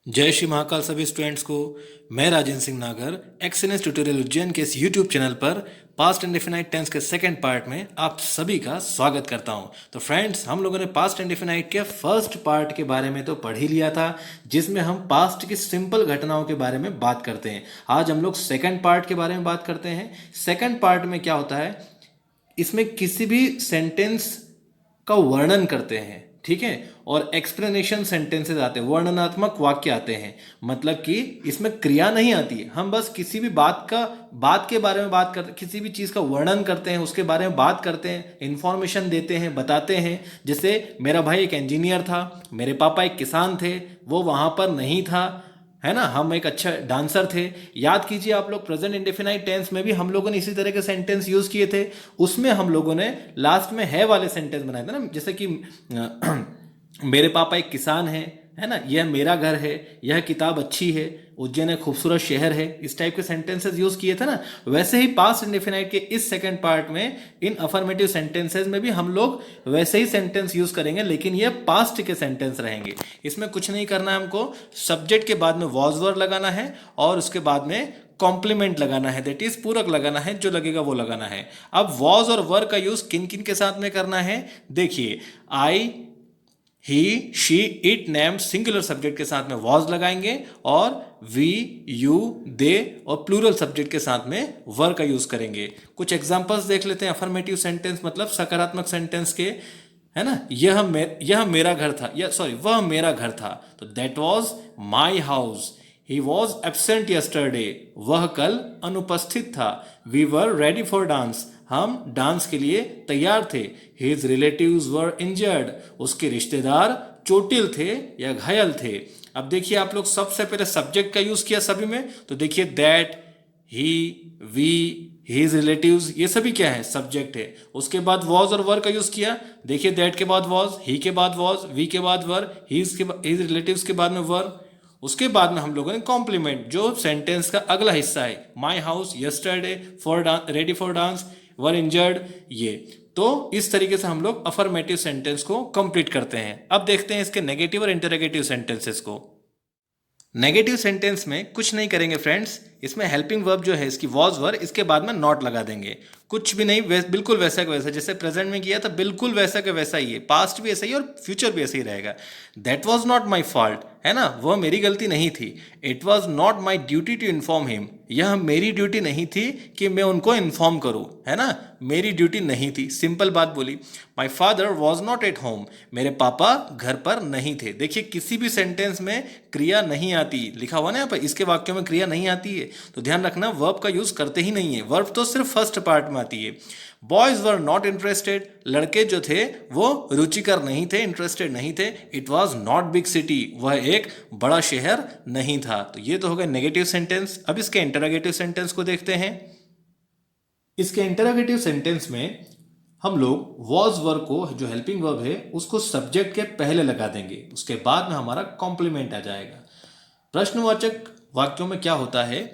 जय श्री महाकाल सभी स्टूडेंट्स को। मैं राजेंद्र सिंह नागर एक्सएनएस ट्यूटोरियल उज्जैन के इस यूट्यूब चैनल पर पास्ट इंडेफिनाइट टेंस के सेकंड पार्ट में आप सभी का स्वागत करता हूं। तो फ्रेंड्स, हम लोगों ने पास्ट इंडेफिनाइट के फर्स्ट पार्ट के बारे में तो पढ़ ही लिया था, जिसमें हम पास्ट की सिंपल घटनाओं के बारे में बात करते हैं। आज हम लोग सेकंड पार्ट के बारे में बात करते हैं। सेकंड पार्ट में क्या होता है, इसमें किसी भी सेंटेंस का वर्णन करते हैं, ठीक है, और एक्सप्लेनेशन सेंटेंसेस आते हैं, वर्णनात्मक वाक्य आते हैं। मतलब कि इसमें क्रिया नहीं आती है, हम बस किसी भी बात के बारे में बात करते, किसी भी चीज़ का वर्णन करते हैं, उसके बारे में बात करते हैं, इंफॉर्मेशन देते हैं, बताते हैं। जैसे मेरा भाई एक इंजीनियर था, मेरे पापा एक किसान थे, वो वहाँ पर नहीं था, है ना, हम एक अच्छा डांसर थे। याद कीजिए आप लोग, प्रेजेंट इंडेफिनाइट टेंस में भी हम लोगों ने इसी तरह के सेंटेंस यूज किए थे। उसमें हम लोगों ने लास्ट में है वाले सेंटेंस बनाए थे ना, जैसे कि मेरे पापा एक किसान है ना, यह मेरा घर है, यह किताब अच्छी है, उज्जैन एक खूबसूरत शहर है। इस टाइप के सेंटेंसेस यूज किए थे ना। वैसे ही पास्ट इंडेफिनाइट के इस सेकंड पार्ट में इन अफर्मेटिव सेंटेंसेस में भी हम लोग वैसे ही सेंटेंस यूज करेंगे, लेकिन ये पास्ट के सेंटेंस रहेंगे। इसमें कुछ नहीं करना है हमको, सब्जेक्ट के बाद में वॉज वर्ब लगाना है और उसके बाद में कॉम्प्लीमेंट लगाना है, दैट इज पूरक लगाना है, जो लगेगा वो लगाना है। अब वॉज और वर का यूज किन किन के साथ में करना है, देखिए, I, he, she, it, name singular subject के साथ में वॉज लगाएंगे, और वी, यू, दे और प्लूरल सब्जेक्ट के साथ में वर का यूज करेंगे। कुछ एग्जांपल्स देख लेते हैं अफर्मेटिव सेंटेंस मतलब सकारात्मक सेंटेंस के, है ना। यह मेरा घर था, या सॉरी, वह मेरा घर था, तो that was my house. He was absent yesterday, वह कल अनुपस्थित था। We were ready for dance, हम डांस के लिए तैयार थे। हिज रिलेटिव्स वर इंजर्ड, उसके रिश्तेदार चोटिल थे या घायल थे। अब देखिए आप लोग, सबसे पहले सब्जेक्ट का यूज किया सभी में, तो देखिए that, he, we, his relatives, ये सभी क्या है, सब्जेक्ट है। उसके बाद वॉज और वर का यूज किया, देखिए दैट के बाद वॉज, ही के बाद वॉज, वी के बाद वर, हिज रिलेटिव्स के बाद में वर। उसके बाद में हम लोगों ने कॉम्प्लीमेंट, जो सेंटेंस का अगला हिस्सा है, my house, yesterday, for ready for dance, were injured, ये। तो इस तरीके से हम लोग अफर्मेटिव सेंटेंस को कंप्लीट करते हैं। अब देखते हैं इसके नेगेटिव और इंटरोगेटिव सेंटेंसेस को। नेगेटिव सेंटेंस में कुछ नहीं करेंगे फ्रेंड्स, इसमें हेल्पिंग वर्ब जो है इसकी वॉज वर, इसके बाद में नॉट लगा देंगे। कुछ भी नहीं, बिल्कुल वैसा का वैसा, जैसे प्रेजेंट में किया था बिल्कुल वैसा का वैसा ही है, पास्ट भी ऐसा ही और फ्यूचर भी ऐसा ही रहेगा। That was not my fault, है ना, वह मेरी गलती नहीं थी। It was not my duty to inform him, यह मेरी ड्यूटी नहीं थी कि मैं उनको इन्फॉर्म करूं, है ना, मेरी ड्यूटी नहीं थी, सिंपल बात बोली। My father was not at home, मेरे पापा घर पर नहीं थे। देखिए, किसी भी सेंटेंस में क्रिया नहीं आती, लिखा हुआ ना यहाँ पर, इसके वाक्यों में क्रिया नहीं आती है, तो ध्यान रखना वर्ब का यूज करते ही नहीं है। वर्ब तो सिर्फ फर्स्ट पार्ट में आती है। बॉयज वर नॉट इंटरेस्टेड, लड़के जो थे वो रुचिकर नहीं थे, इंटरेस्टेड नहीं थे। It was not big city, वह एक बड़ा शहर नहीं था। तो ये तो हो गया नेगेटिव सेंटेंस। अब इसके इंटरोगेटिव सेंटेंस को देखते हैं। इसके इंटरोगेटिव सेंटेंस में हम लोग वॉज वर्ब को, जो हेल्पिंग वर्ब है, उसको सब्जेक्ट के पहले लगा देंगे, उसके बाद में हमारा कॉम्प्लीमेंट आ जाएगा। प्रश्नवाचक वाक्यों में क्या होता है,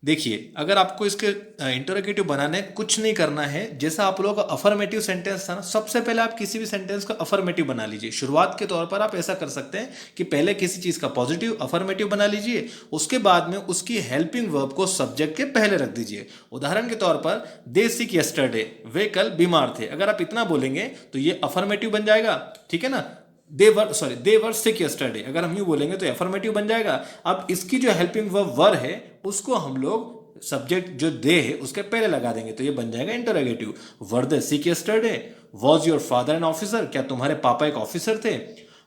देखिए, अगर आपको इसके इंटरोगेटिव बनाने कुछ नहीं करना है, जैसा आप लोगों का अफर्मेटिव सेंटेंस था ना, सबसे पहले आप किसी भी सेंटेंस का अफर्मेटिव बना लीजिए। शुरुआत के तौर पर आप ऐसा कर सकते हैं कि पहले किसी चीज का पॉजिटिव अफर्मेटिव बना लीजिए, उसके बाद में उसकी हेल्पिंग वर्ब को सब्जेक्ट के पहले रख दीजिए। उदाहरण के तौर पर, दे सिक यस्टरडे, वे कल बीमार थे। अगर आप इतना बोलेंगे तो ये अफर्मेटिव बन जाएगा, ठीक है ना। दे वर सिक यस्टरडे, अगर हम यूं बोलेंगे तो अफर्मेटिव बन जाएगा। अब इसकी जो हेल्पिंग वर्ब वर है, उसको हम लोग सब्जेक्ट जो दे है उसके पहले लगा देंगे, तो ये बन जाएगा interrogative. Were they sick yesterday, was your father an officer, क्या तुम्हारे पापा एक ऑफिसर थे।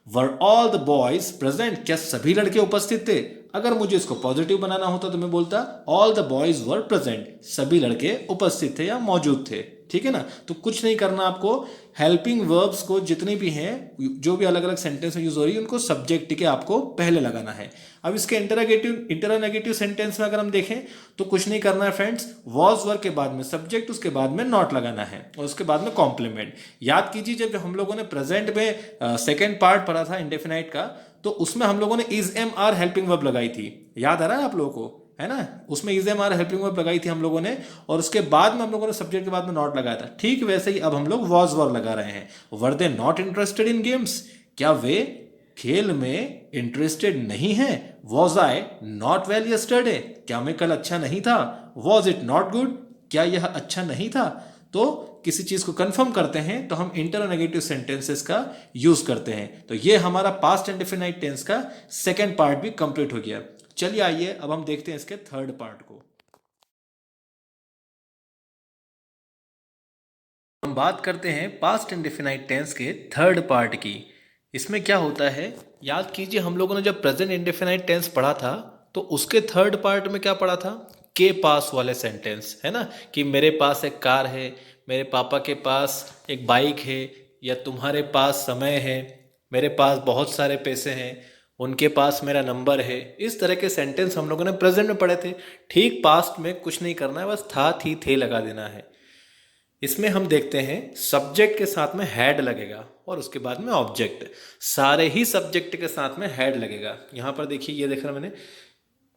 Were all the boys present, क्या सभी लड़के उपस्थित थे। अगर मुझे इसको पॉजिटिव बनाना होता तो मैं बोलता all the boys were present, सभी लड़के उपस्थित थे या मौजूद थे, ठीक है ना। तो कुछ नहीं करना आपको, हेल्पिंग वर्ब्स को जितनी भी हैं, जो भी अलग अलग सेंटेंस में यूज हो रही है, उनको सब्जेक्ट के आपको पहले लगाना है। अब इसके इंटरोगेटिव सेंटेंस में अगर हम देखें तो कुछ नहीं करना है फ्रेंड्स, वॉज वर्ब के बाद में सब्जेक्ट, उसके बाद में नॉट लगाना है, और उसके बाद में कॉम्प्लीमेंट। याद कीजिए, जब हम लोगों ने प्रेजेंट में सेकेंड पार्ट पढ़ा था इंडेफिनाइट का, तो उसमें हम लोगों ने is am are helping verb लगाई थी, याद आ रहा है आप लोगों को, है ना। उसमें is am are helping verb लगाई थी हम लोगों ने, और उसके बाद में हम लोगों ने सब्जेक्ट के बाद में नॉट लगाया था। ठीक वैसे ही अब हम लोग वॉज वर्ब लगा रहे हैं। Were they not interested in games, क्या वे खेल में इंटरेस्टेड नहीं है। Was I not well yesterday, क्या मैं कल अच्छा नहीं था। वॉज इट नॉट गुड, क्या यह अच्छा नहीं था। तो किसी चीज को कंफर्म करते हैं तो हम इंटरोनेगेटिव सेंटेंसेस का यूज करते हैं। तो ये हमारा पास्ट इंडेफिनाइट टेंस का सेकेंड पार्ट भी कंप्लीट हो गया। चलिए आइए अब हम देखते हैं इसके थर्ड पार्ट को। हम बात करते हैं पास्ट इंडेफिनाइट टेंस के थर्ड पार्ट की। इसमें क्या होता है, याद कीजिए हम लोगों ने जब प्रेजेंट इंडेफिनाइट टेंस पढ़ा था तो उसके थर्ड पार्ट में क्या पढ़ा था, के पास वाले सेंटेंस, है ना, कि मेरे पास एक कार है, मेरे पापा के पास एक बाइक है, या तुम्हारे पास समय है, मेरे पास बहुत सारे पैसे हैं, उनके पास मेरा नंबर है। इस तरह के सेंटेंस हम लोगों ने प्रेजेंट में पढ़े थे। ठीक पास्ट में कुछ नहीं करना है, बस था थी थे लगा देना है। इसमें हम देखते हैं सब्जेक्ट के साथ में हैड लगेगा और उसके बाद में ऑब्जेक्ट। सारे ही सब्जेक्ट के साथ में हैड लगेगा। यहाँ पर देखिए, ये देख रहा मैंने,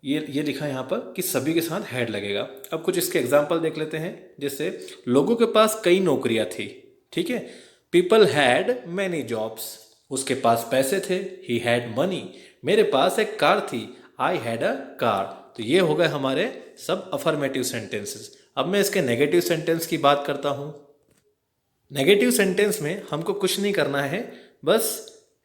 ये लिखा है यहाँ पर कि सभी के साथ हैड लगेगा। अब कुछ इसके एग्जाम्पल देख लेते हैं। जैसे लोगों के पास कई नौकरियां थी, ठीक है। पीपल हैड मैनी जॉब्स, उसके पास पैसे थे, ही हैड मनी। मेरे पास एक कार थी, आई हैड अ कार। तो ये हो गए हमारे सब अफर्मेटिव सेंटेंसेस। अब मैं इसके नेगेटिव सेंटेंस की बात करता हूँ। नेगेटिव सेंटेंस में हमको कुछ नहीं करना है, बस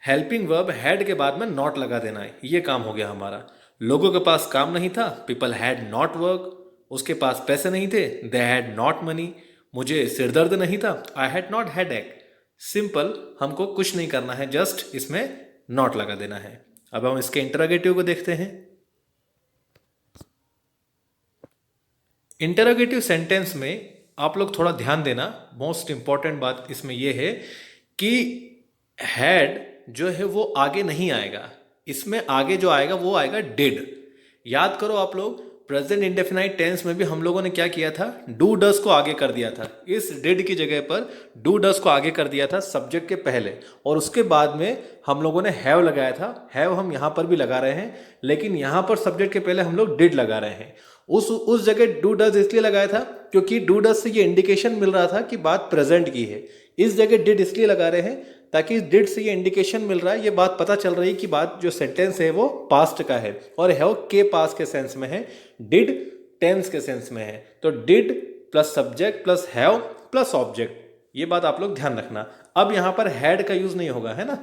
हेल्पिंग वर्ब हैड के बाद में नॉट लगा देना है। ये काम हो गया हमारा। लोगों के पास काम नहीं था, पीपल हैड नॉट वर्क। उसके पास पैसे नहीं थे, दे हैड नॉट मनी। मुझे सिरदर्द नहीं था, I had not headache. Simple, हमको कुछ नहीं करना है, जस्ट इसमें नॉट लगा देना है। अब हम इसके इंटरोगेटिव को देखते हैं। इंटरोगेटिव सेंटेंस में आप लोग थोड़ा ध्यान देना, मोस्ट इंपॉर्टेंट बात इसमें यह है कि हैड जो है वो आगे नहीं आएगा। इसमें आगे जो आएगा वो आएगा डिड। याद करो आप लोग, प्रेजेंट इंडेफिनाइट टेंस में भी हम लोगों ने क्या किया था, डू डस को आगे कर दिया था। इस डिड की जगह पर डू डस को आगे कर दिया था सब्जेक्ट के पहले, और उसके बाद में हम लोगों ने हैव लगाया था। हैव हम यहाँ पर भी लगा रहे हैं, लेकिन यहाँ पर सब्जेक्ट के पहले हम लोग डिड लगा रहे हैं। उस जगह डू डज इसलिए लगाया था क्योंकि डू डज से ये इंडिकेशन मिल रहा था कि बात प्रेजेंट की है। इस जगह डिड इसलिए लगा रहे हैं ताकि डिड से ये इंडिकेशन मिल रहा है, ये बात पता चल रही है कि बात जो सेंटेंस है वो पास्ट का है, और हैव के पास के सेंस में है, डिड टेंस के सेंस में है। तो did plus subject plus have plus object, ये बात आप लोग ध्यान रखना। अब यहाँ पर हैड का यूज नहीं होगा, है ना।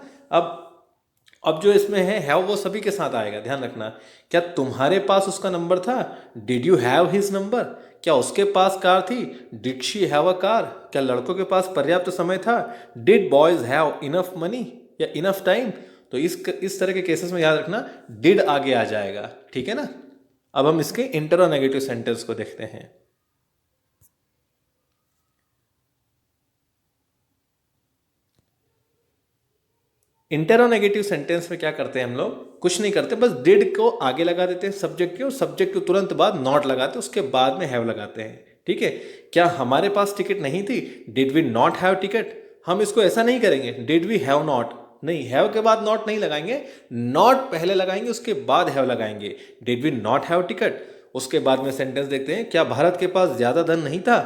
अब जो इसमें है हैव वो सभी के साथ आएगा, ध्यान रखना। क्या तुम्हारे पास उसका नंबर था, did you have his number. क्या उसके पास कार थी, did she have a car. क्या लड़कों के पास पर्याप्त समय था, did boys have enough money या इनफ टाइम। तो इस तरह के केसेस में याद रखना डिड आगे आ जाएगा, ठीक है ना। अब हम इसके इंटरोनेगेटिव सेंटेंस को देखते हैं। इंटरोनेगेटिव सेंटेंस में क्या करते हैं हम लोग, कुछ नहीं करते, बस डिड को आगे लगा देते हैं सब्जेक्ट के, और सब्जेक्ट के तुरंत बाद नॉट लगाते हैं, उसके बाद में हैव लगाते हैं, ठीक है। क्या हमारे पास टिकट नहीं थी, did we not have ticket. हम इसको ऐसा नहीं करेंगे, डिड वी हैव नॉट, नहीं, हैव के बाद नॉट नहीं लगाएंगे, नॉट पहले लगाएंगे उसके बाद हैव लगाएंगे। Did we not have ticket. उसके बाद में सेंटेंस देखते हैं, क्या भारत के पास ज्यादा धन नहीं था,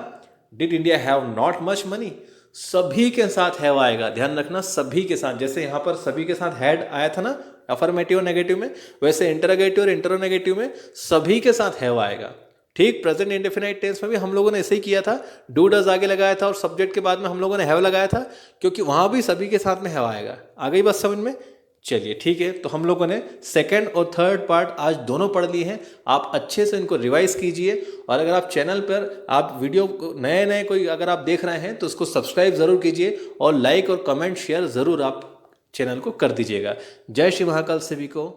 did India have not much money. सभी के साथ हैव आएगा, ध्यान रखना, सभी के साथ। जैसे यहां पर सभी के साथ हैड आया था ना अफर्मेटिव और नेगेटिव में, वैसे इंटरोगेटिव और इंटरोनेगेटिव में सभी के साथ हैव आएगा। ठीक प्रेजेंट इंडेफिनाइट टेंस में भी हम लोगों ने ऐसे ही किया था, डू डज आगे लगाया था और सब्जेक्ट के बाद में हम लोगों ने हैव लगाया था, क्योंकि वहां भी सभी के साथ में हैव आएगा। आ गई बात समझ में। चलिए ठीक है, तो हम लोगों ने सेकंड और थर्ड पार्ट आज दोनों पढ़ लिए हैं। आप अच्छे से इनको रिवाइज कीजिए, और अगर आप चैनल पर आप वीडियो नए नए कोई अगर आप देख रहे हैं तो उसको सब्सक्राइब ज़रूर कीजिए, और लाइक और कमेंट शेयर ज़रूर आप चैनल को कर दीजिएगा। जय श्री महाकाल सभी को।